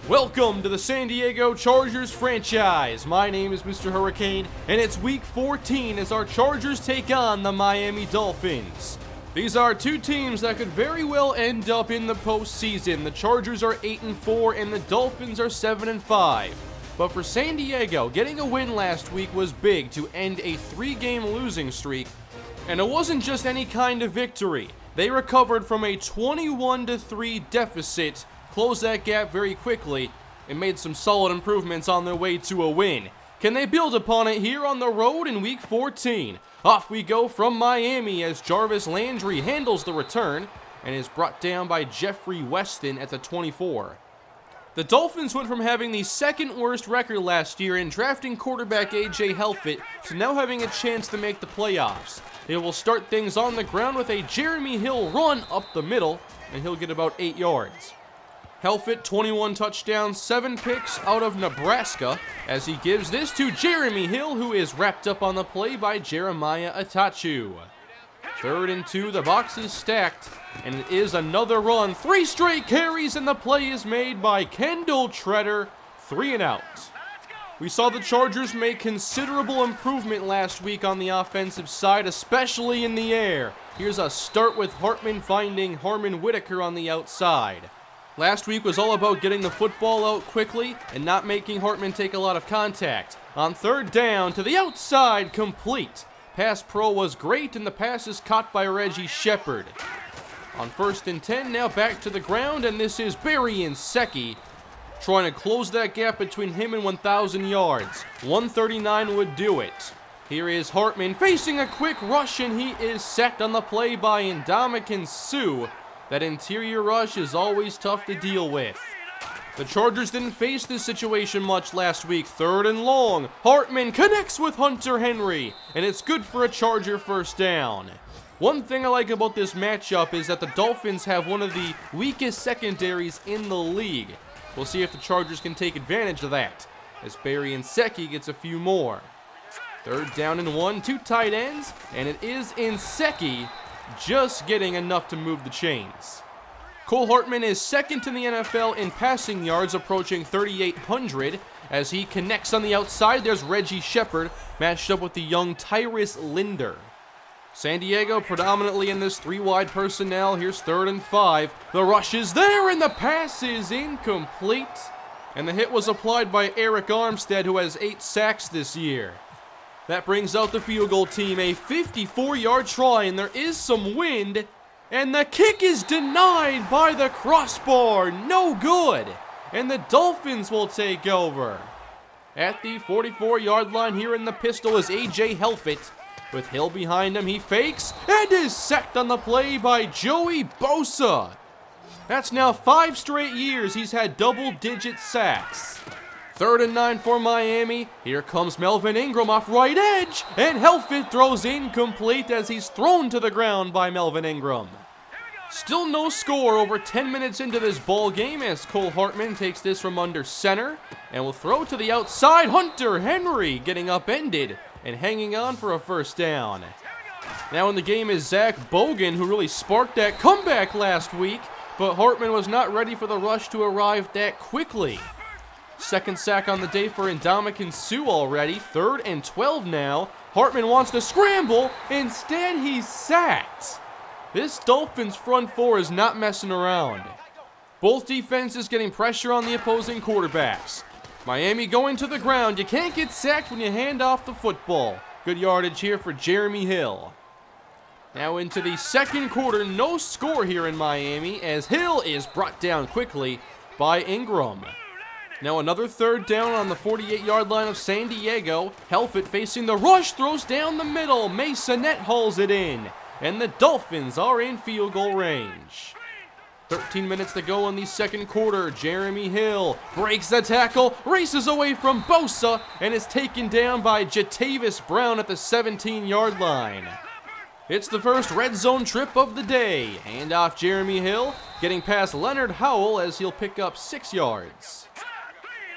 Welcome to the San Diego Chargers franchise. My name is MrHurriicane, and it's week 14 as our Chargers take on the Miami Dolphins. These are two teams that could very well end up in the postseason. The Chargers are 8-4 and the Dolphins are 7-5. But for San Diego, getting a win last week was big to end a 3-game losing streak. And it wasn't just any kind of victory. They recovered from a 21-3 deficit, closed that gap very quickly, and made some solid improvements on their way to a win. Can they build upon it here on the road in week 14? Off we go from Miami as Jarvis Landry handles the return and is brought down by Jeffrey Weston at the 24. The Dolphins went from having the second worst record last year in drafting quarterback A.J. Helfett to now having a chance to make the playoffs. They will start things on the ground with a Jeremy Hill run up the middle, and he'll get about 8 yards. Helfett, 21 touchdowns, 7 picks out of Nebraska, as he gives this to Jeremy Hill, who is wrapped up on the play by Jeremiah Atachu. 3rd and 2, the box is stacked, and it is another run. 3 straight carries, and the play is made by Kendall Treader, 3 and out. We saw the Chargers make considerable improvement last week on the offensive side, especially in the air. Here's a start with Hartman finding Harmon Whitaker on the outside. Last week was all about getting the football out quickly and not making Hartman take a lot of contact. On 3rd down, to the outside, complete. Pass pro was great, and the pass is caught by Reggie Shepard. On 1st and 10, now back to the ground, and this is Barry Nsekhe trying to close that gap between him and 1,000 yards. 139 would do it. Here is Hartman facing a quick rush, and he is sacked on the play by Ndamukong Suh. That interior rush is always tough to deal with. The Chargers didn't face this situation much last week. 3rd and long. Hartman connects with Hunter Henry, and it's good for a Charger first down. One thing I like about this matchup is that the Dolphins have one of the weakest secondaries in the league. We'll see if the Chargers can take advantage of that, as Barry Nsekhe gets a few more. 3rd down and 1, 2 tight ends, and it is Nsekhe just getting enough to move the chains. Cole Hartman is 2nd in the NFL in passing yards, approaching 3,800 as he connects on the outside. There's Reggie Shepard matched up with the young Tyrus Linder. San Diego predominantly in this 3-wide personnel. Here's 3rd and 5. The rush is there and the pass is incomplete. And the hit was applied by Eric Armstead, who has 8 sacks this year. That brings out the field goal team, a 54-yard try, and there is some wind, and the kick is denied by the crossbar. No good, and the Dolphins will take over. At the 44-yard line here in the pistol is A.J. Helfett. With Hill behind him, he fakes and is sacked on the play by Joey Bosa. That's now 5 straight years he's had double-digit sacks. 3rd and 9 for Miami. Here comes Melvin Ingram off right edge, and Helfett throws incomplete as he's thrown to the ground by Melvin Ingram. Still no score over 10 minutes into this ball game as Cole Hartman takes this from under center and will throw to the outside. Hunter Henry getting upended and hanging on for a first down. Now in the game is Zach Bogan, who really sparked that comeback last week, but Hartman was not ready for the rush to arrive that quickly. 2nd sack on the day for Ndamukong Suh already. 3rd and 12 now. Hartman wants to scramble. Instead, he's sacked. This Dolphins front 4 is not messing around. Both defenses getting pressure on the opposing quarterbacks. Miami going to the ground. You can't get sacked when you hand off the football. Good yardage here for Jeremy Hill. Now into the 2nd quarter. No score here in Miami as Hill is brought down quickly by Ingram. Now another 3rd down on the 48-yard line of San Diego. Helfett facing the rush, throws down the middle. Masonette hauls it in, and the Dolphins are in field goal range. 13 minutes to go in the 2nd quarter. Jeremy Hill breaks the tackle, races away from Bosa, and is taken down by Jatavis Brown at the 17-yard line. It's the first red zone trip of the day. Hand off Jeremy Hill, getting past Leonard Howell as he'll pick up 6 yards.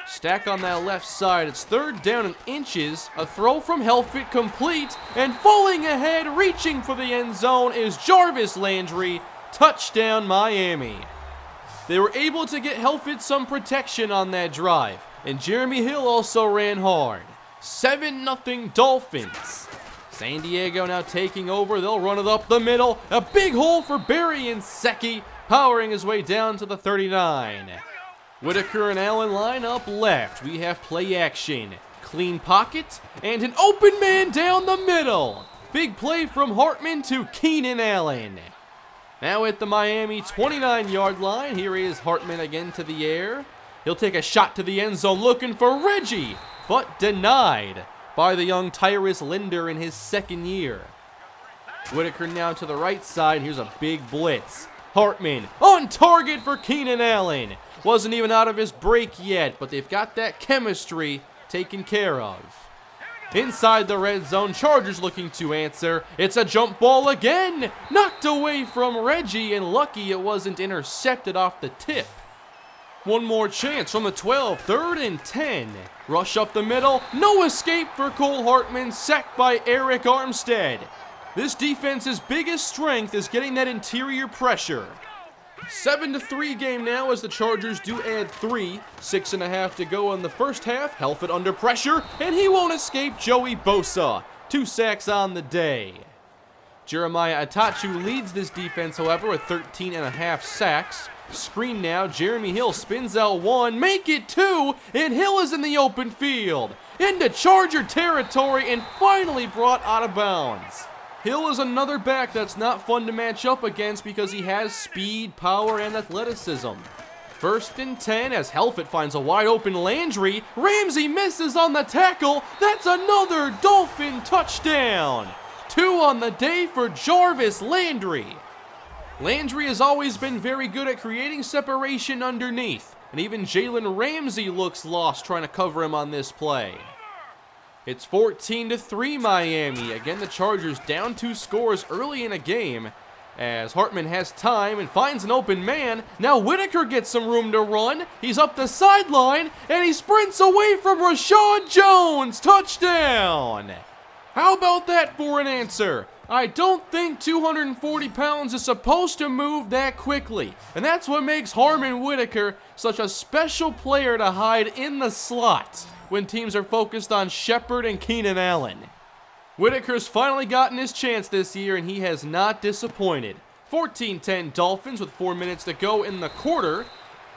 Stack on that left side. It's 3rd down and inches. A throw from Helfett complete. And falling ahead, reaching for the end zone is Jarvis Landry. Touchdown, Miami. They were able to get Helfet some protection on that drive, and Jeremy Hill also ran hard. 7-0 Dolphins. San Diego now taking over. They'll run it up the middle. A big hole for Barry Nsekhe, powering his way down to the 39. Whitaker and Allen line up left. We have play action. Clean pocket, and an open man down the middle. Big play from Hartman to Keenan Allen. Now at the Miami 29-yard line, here is Hartman again to the air. He'll take a shot to the end zone looking for Reggie, but denied by the young Tyrus Linder in his second year. Whitaker now to the right side. Here's a big blitz. Hartman on target for Keenan Allen. Wasn't even out of his break yet, but they've got that chemistry taken care of. Inside the red zone, Chargers looking to answer. It's a jump ball again. Knocked away from Reggie, and lucky it wasn't intercepted off the tip. One more chance from the 12, 3rd and 10. Rush up the middle. No escape for Cole Hartman, sacked by Eric Armstead. This defense's biggest strength is getting that interior pressure. 7-3 game now as the Chargers do add 3. 6.5 to go in the first half. Helfet under pressure, and he won't escape Joey Bosa. 2 sacks on the day. Jeremiah Atachu leads this defense, however, with 13.5 sacks. Screen now, Jeremy Hill spins out 1, make it 2, and Hill is in the open field. Into Charger territory and finally brought out of bounds. Hill is another back that's not fun to match up against because he has speed, power, and athleticism. 1st and 10 as Helfet finds a wide open Landry. Ramsey misses on the tackle. That's another Dolphin touchdown. 2 on the day for Jarvis Landry. Landry has always been very good at creating separation underneath, and even Jalen Ramsey looks lost trying to cover him on this play. It's 14-3 Miami. Again, the Chargers down 2 scores early in a game as Hartman has time and finds an open man. Now Whitaker gets some room to run. He's up the sideline, and he sprints away from Rashad Jones. Touchdown! How about that for an answer? I don't think 240 pounds is supposed to move that quickly, and that's what makes Harmon Whitaker such a special player to hide in the slot when teams are focused on Shepard and Keenan Allen. Whitaker's finally gotten his chance this year, and he has not disappointed. 14-10 Dolphins with 4 minutes to go in the quarter,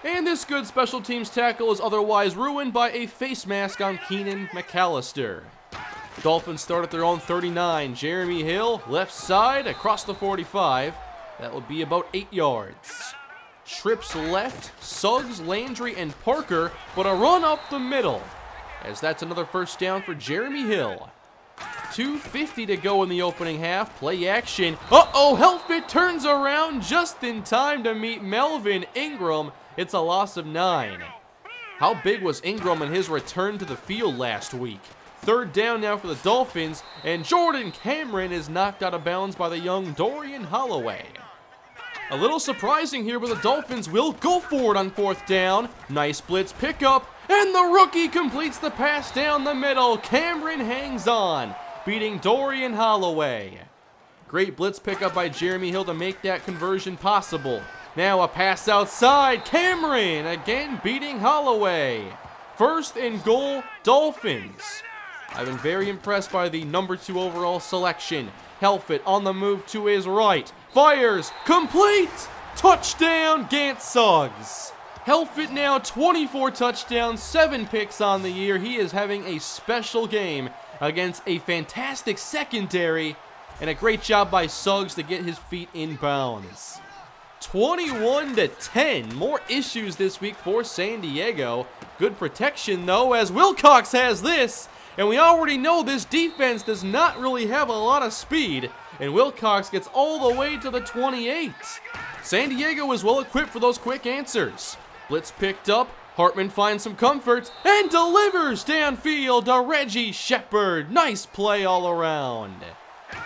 and this good special teams tackle is otherwise ruined by a face mask on Keenan McAllister. Dolphins start at their own 39. Jeremy Hill, left side, across the 45. That will be about 8 yards. Trips left, Suggs, Landry, and Parker, but a run up the middle, as that's another first down for Jeremy Hill. 2:50 to go in the opening half. Play action. Helfet turns around just in time to meet Melvin Ingram. It's a loss of 9. How big was Ingram in his return to the field last week? 3rd down now for the Dolphins, and Jordan Cameron is knocked out of bounds by the young Dorian Holloway. A little surprising here, but the Dolphins will go for it on 4th down. Nice blitz pickup, and the rookie completes the pass down the middle. Cameron hangs on, beating Dorian Holloway. Great blitz pickup by Jeremy Hill to make that conversion possible. Now a pass outside. Cameron again beating Holloway. 1st and goal, Dolphins. I've been very impressed by the number 2 overall selection. Helfet on the move to his right. Fires, complete! Touchdown, Gant Suggs. Helfet now 24 touchdowns, 7 picks on the year. He is having a special game against a fantastic secondary, and a great job by Suggs to get his feet in bounds. 21-10. More issues this week for San Diego. Good protection, though, as Wilcox has this. And we already know this defense does not really have a lot of speed, and Wilcox gets all the way to the 28. San Diego is well equipped for those quick answers. Blitz picked up, Hartman finds some comfort, and delivers downfield to Reggie Shepard. Nice play all around.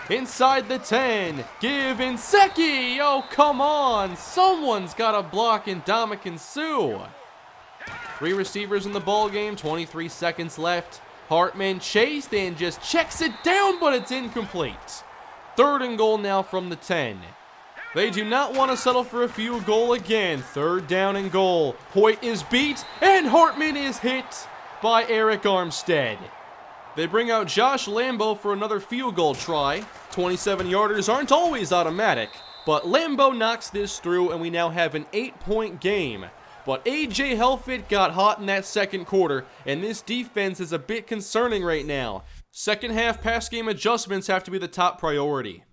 Inside the 10, give Nsekhe. Oh, come on, someone's got to block Ndamukong Suh. 3 receivers in the ball game, 23 seconds left. Hartman chased and just checks it down, but it's incomplete. 3rd and goal now from the 10. They do not want to settle for a field goal again. 3rd down and goal. Hoyt is beat, and Hartman is hit by Eric Armstead. They bring out Josh Lambo for another field goal try. 27-yarders aren't always automatic, but Lambo knocks this through, and we now have an 8-point game. But A.J. Helfet got hot in that second quarter, and this defense is a bit concerning right now. Second half pass game adjustments have to be the top priority.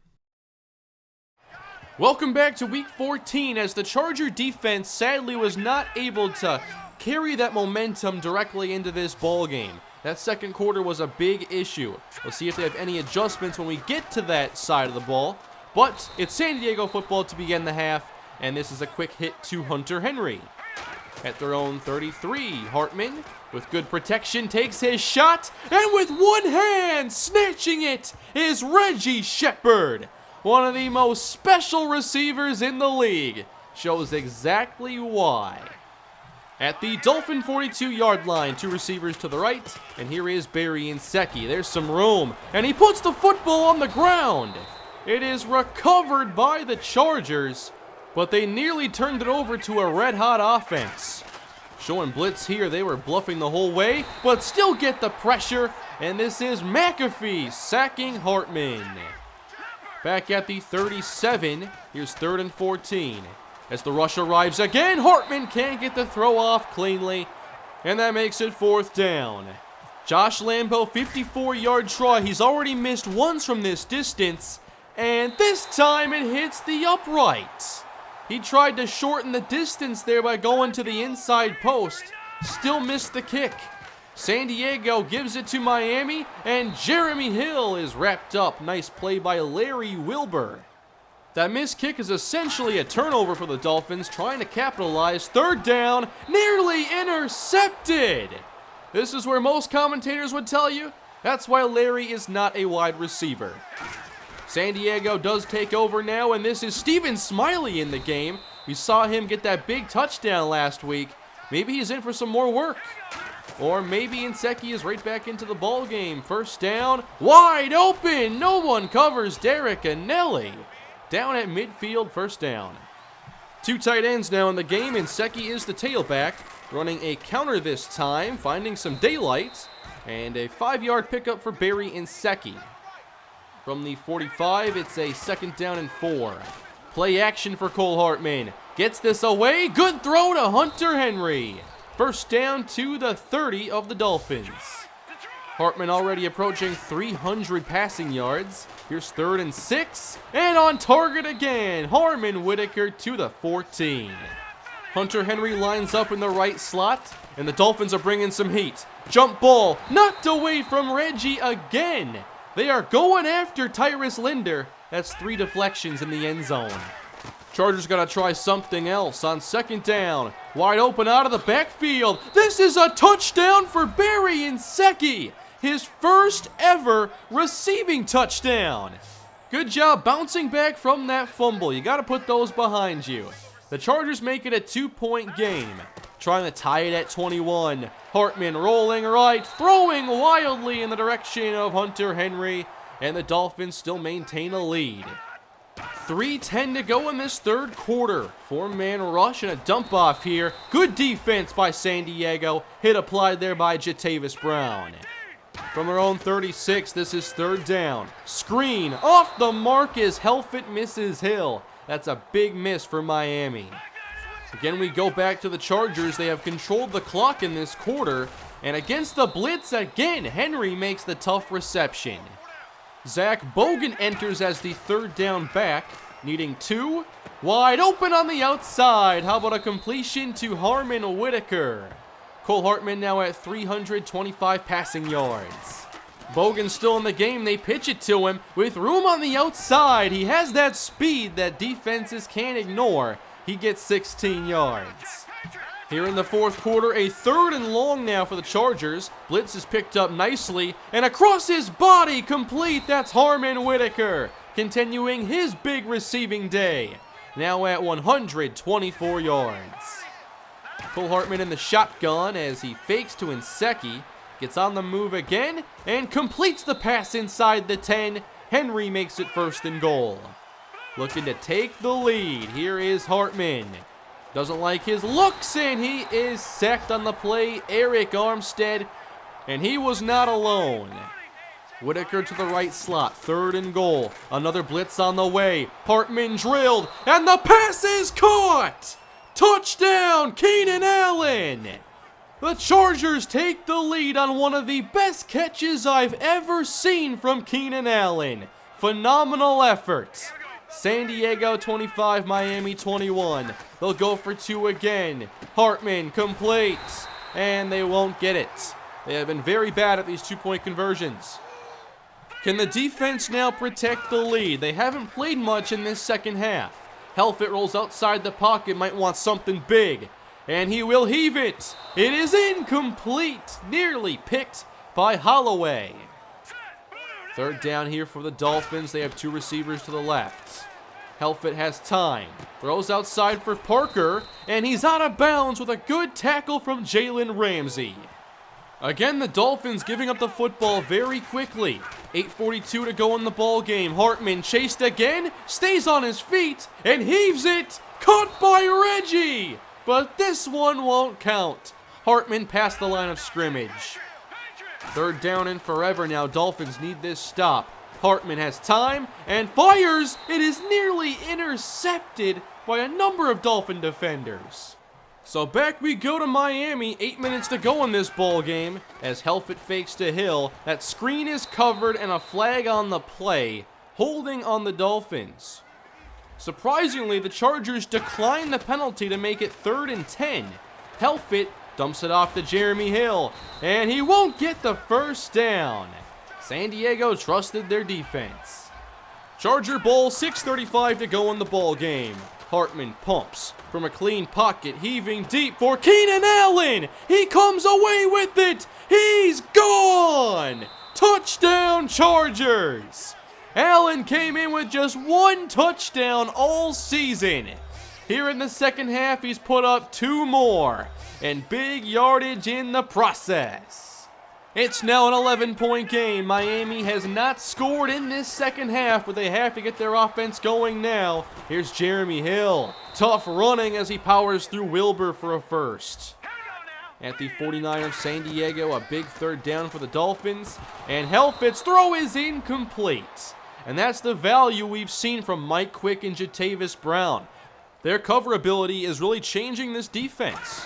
Welcome back to Week 14, as the Charger defense sadly was not able to carry that momentum directly into this ball game. That second quarter was a big issue. We'll see if they have any adjustments when we get to that side of the ball. But it's San Diego football to begin the half, and this is a quick hit to Hunter Henry. At their own 33, Hartman, with good protection, takes his shot, and with one hand snatching it is Reggie Shepard. One of the most special receivers in the league. Shows exactly why. At the Dolphin 42-yard line, 2 receivers to the right, and here is Barry Nsekhe. There's some room, and he puts the football on the ground. It is recovered by the Chargers, but they nearly turned it over to a red-hot offense. Showing blitz here, they were bluffing the whole way, but still get the pressure, and this is McAfee sacking Hartman. Back at the 37, here's 3rd and 14. As the rush arrives again, Hartman can't get the throw off cleanly, and that makes it 4th down. Josh Lambo, 54-yard try. He's already missed once from this distance, and this time it hits the upright. He tried to shorten the distance there by going to the inside post. Still missed the kick. San Diego gives it to Miami, and Jeremy Hill is wrapped up. Nice play by Larry Wilbur. That missed kick is essentially a turnover for the Dolphins, trying to capitalize. 3rd down, nearly intercepted. This is where most commentators would tell you that's why Larry is not a wide receiver. San Diego does take over now, and this is Stephen Smiley in the game. We saw him get that big touchdown last week. Maybe he's in for some more work. Or maybe Nsekhe is right back into the ball game. 1st down, wide open. No one covers Derek Anelli. Down at midfield, 1st down. 2 tight ends now in the game. Nsekhe is the tailback, running a counter this time, finding some daylight, and a 5-yard pickup for Barry Nsekhe. From the 45, it's a 2nd down and 4. Play action for Cole Hartman. Gets this away. Good throw to Hunter Henry. 1st down to the 30 of the Dolphins. Hartman already approaching 300 passing yards. Here's 3rd and 6. And on target again, Harmon Whitaker to the 14. Hunter Henry lines up in the right slot, and the Dolphins are bringing some heat. Jump ball, knocked away from Reggie again. They are going after Tyrus Linder. That's 3 deflections in the end zone. Chargers got to try something else on 2nd down. Wide open out of the backfield. This is a touchdown for Barry Nsekhe. His first ever receiving touchdown. Good job bouncing back from that fumble. You got to put those behind you. The Chargers make it a 2-point game. Trying to tie it at 21. Hartman rolling right, throwing wildly in the direction of Hunter Henry, and the Dolphins still maintain a lead. 3:10 to go in this 3rd quarter. 4-man rush and a dump off here. Good defense by San Diego. Hit applied there by Jatavis Brown. From their own 36, this is 3rd down. Screen off the mark as Helfet misses Hill. That's a big miss for Miami. Again, we go back to the Chargers. They have controlled the clock in this quarter. And against the blitz again, Henry makes the tough reception. Zach Bogan enters as the 3rd down back, needing 2. Wide open on the outside. How about a completion to Harmon Whitaker? Cole Hartman now at 325 passing yards. Bogan still in the game. They pitch it to him with room on the outside. He has that speed that defenses can't ignore. He gets 16 yards. Here in the 4th quarter, a 3rd and long now for the Chargers. Blitz is picked up nicely, and across his body, complete. That's Harmon Whitaker, continuing his big receiving day. Now at 124 yards. Cole Hartman in the shotgun as he fakes to Nsekhe, gets on the move again, and completes the pass inside the 10. Henry makes it 1st and goal. looking to take the lead. Here is Hartman. Doesn't like his looks, and he is sacked on the play. Eric Armstead, and he was not alone. Whitaker to the right slot, 3rd and goal. Another blitz on the way. Hartman drilled, and the pass is caught! Touchdown, Keenan Allen! The Chargers take the lead on one of the best catches I've ever seen from Keenan Allen. Phenomenal effort. San Diego 25, Miami 21. They'll go for 2 again. Hartman completes, and they won't get it. They have been very bad at these 2-point conversions. Can the defense now protect the lead? They haven't played much in this second half. Helfet rolls outside the pocket, might want something big. And he will heave it. It is incomplete. Nearly picked by Holloway. 3rd down here for the Dolphins. They have 2 receivers to the left. Helfet has time. Throws outside for Parker. And he's out of bounds with a good tackle from Jalen Ramsey. Again, the Dolphins giving up the football very quickly. 8:42 to go in the ball game. Hartman chased again, stays on his feet, and heaves it. Caught by Reggie. But this one won't count. Hartman past the line of scrimmage. 3rd down and forever now. Dolphins need this stop. Hartman has time and fires. It is nearly intercepted by a number of Dolphin defenders. So back we go to Miami, 8 minutes to go in this ball game as Helfet fakes to Hill. That screen is covered and a flag on the play, holding on the Dolphins. Surprisingly, the Chargers decline the penalty to make it 3rd and 10. Helfet dumps it off to Jeremy Hill, and he won't get the first down. San Diego trusted their defense. Charger Bowl, 6:35 to go in the ball game. Hartman pumps from a clean pocket, heaving deep for Keenan Allen. He comes away with it. He's gone. Touchdown Chargers. Allen came in with just 1 touchdown all season. Here in the second half, he's put up 2 more, and big yardage in the process. It's now an 11-point game. Miami has not scored in this second half, but they have to get their offense going now. Here's Jeremy Hill. Tough running as he powers through Wilbur for a first. At the 49 of San Diego, a big 3rd down for the Dolphins. And Helfet's throw is incomplete. And that's the value we've seen from Mike Quick and Jatavis Brown. Their cover ability is really changing this defense.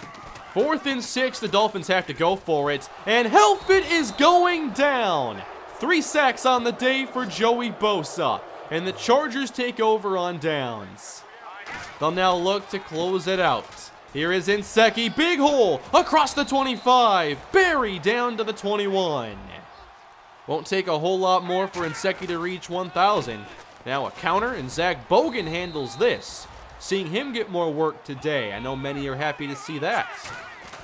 4th and 6, the Dolphins have to go for it, and Helfet is going down. 3 sacks on the day for Joey Bosa, and the Chargers take over on downs. They'll now look to close it out. Here is Inseki, big hole, across the 25, Barry down to the 21. Won't take a whole lot more for Inseki to reach 1,000. Now a counter, and Zach Bogan handles this. Seeing him get more work today. I know many are happy to see that.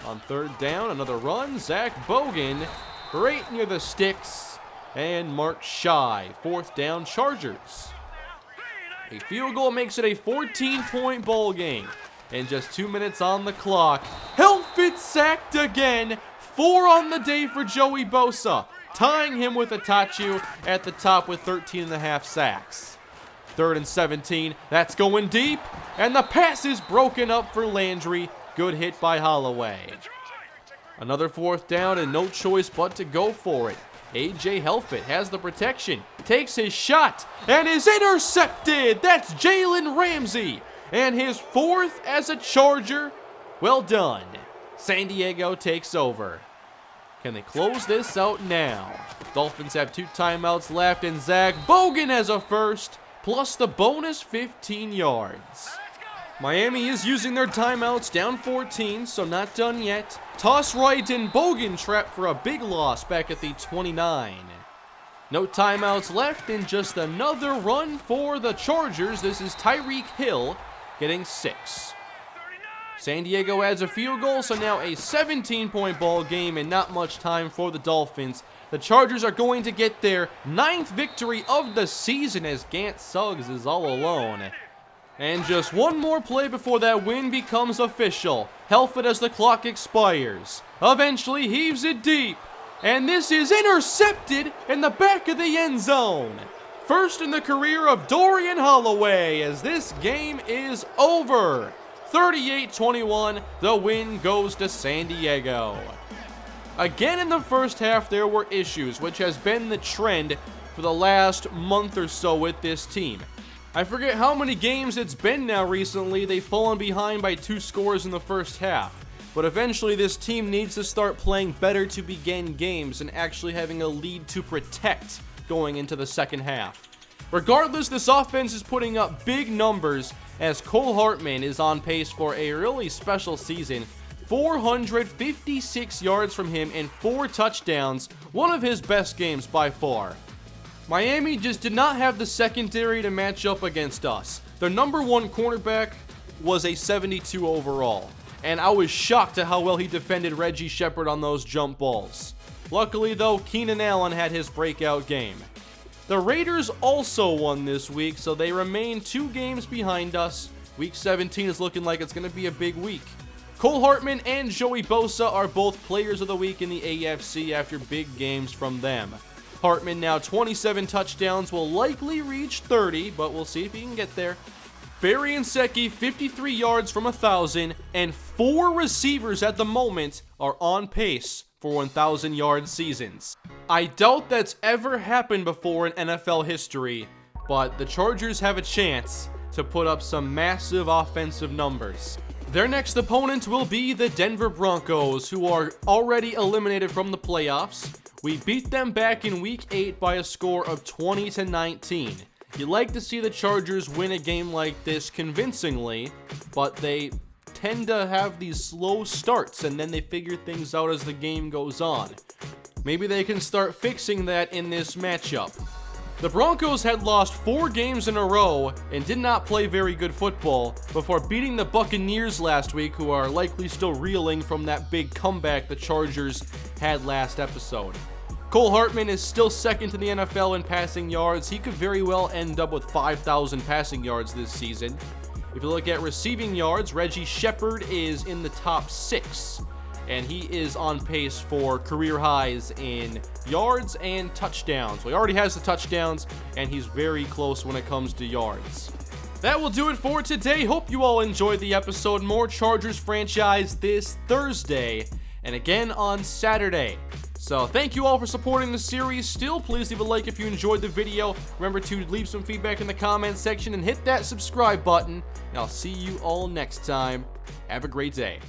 On 3rd down, another run. Zach Bogan right near the sticks and marked shy. 4th down, Chargers. A field goal makes it a 14-point ball game. And just 2 minutes on the clock. Helfet sacked again. 4 on the day for Joey Bosa, tying him with Itachu at the top with 13.5 sacks. 3rd and 17, that's going deep, and the pass is broken up for Landry. Good hit by Holloway. Another 4th down and no choice but to go for it. A.J. Helfet has the protection, takes his shot, and is intercepted. That's Jalen Ramsey, and his 4th as a Charger. Well done. San Diego takes over. Can they close this out now? Dolphins have 2 timeouts left, and Zach Bogan has a first, plus the bonus 15 yards. Miami is using their timeouts, down 14, so not done yet. Toss right, and Bogan trapped for a big loss back at the 29. No timeouts left, and just another run for the Chargers. This is Tyreek Hill getting 6. San Diego adds a field goal, so now a 17-point ball game and not much time for the Dolphins. The Chargers are going to get their 9th victory of the season as Gant Suggs is all alone. And just one more play before that win becomes official. Helfet as the clock expires. Eventually heaves it deep. And this is intercepted in the back of the end zone. First in the career of Dorian Holloway, as this game is over. 38-21, the win goes to San Diego. Again in the first half, there were issues, which has been the trend for the last month or so with this team. I forget how many games it's been now recently. They've fallen behind by 2 scores in the first half. But eventually this team needs to start playing better to begin games and actually having a lead to protect going into the second half. Regardless, this offense is putting up big numbers as Cole Hartman is on pace for a really special season. 456 yards from him and 4 touchdowns, one of his best games by far. Miami just did not have the secondary to match up against us. Their number 1 cornerback was a 72 overall, and I was shocked at how well he defended Reggie Shepard on those jump balls. Luckily though, Keenan Allen had his breakout game. The Raiders also won this week, so they remain 2 games behind us. Week 17 is looking like it's going to be a big week. Cole Hartman and Joey Bosa are both players of the week in the AFC after big games from them. Hartman now 27 touchdowns, will likely reach 30, but we'll see if he can get there. Barry Nsekhe 53 yards from 1,000, and 4 receivers at the moment are on pace for 1,000-yard seasons. I doubt that's ever happened before in NFL history, but the Chargers have a chance to put up some massive offensive numbers. Their next opponent will be the Denver Broncos, who are already eliminated from the playoffs. We beat them back in Week 8 by a score of 20-19. You like to see the Chargers win a game like this convincingly, but they tend to have these slow starts and then they figure things out as the game goes on. Maybe they can start fixing that in this matchup. The Broncos had lost 4 games in a row and did not play very good football before beating the Buccaneers last week, who are likely still reeling from that big comeback the Chargers had last episode. Cole Hartman is still second to the NFL in passing yards. He could very well end up with 5,000 passing yards this season. If you look at receiving yards, Reggie Shepard is in the top 6, and he is on pace for career highs in yards and touchdowns. Well, he already has the touchdowns, and he's very close when it comes to yards. That will do it for today. Hope you all enjoyed the episode. More Chargers franchise this Thursday, and again on Saturday. So thank you all for supporting the series. Still, please leave a like if you enjoyed the video. Remember to leave some feedback in the comments section and hit that subscribe button. And I'll see you all next time. Have a great day.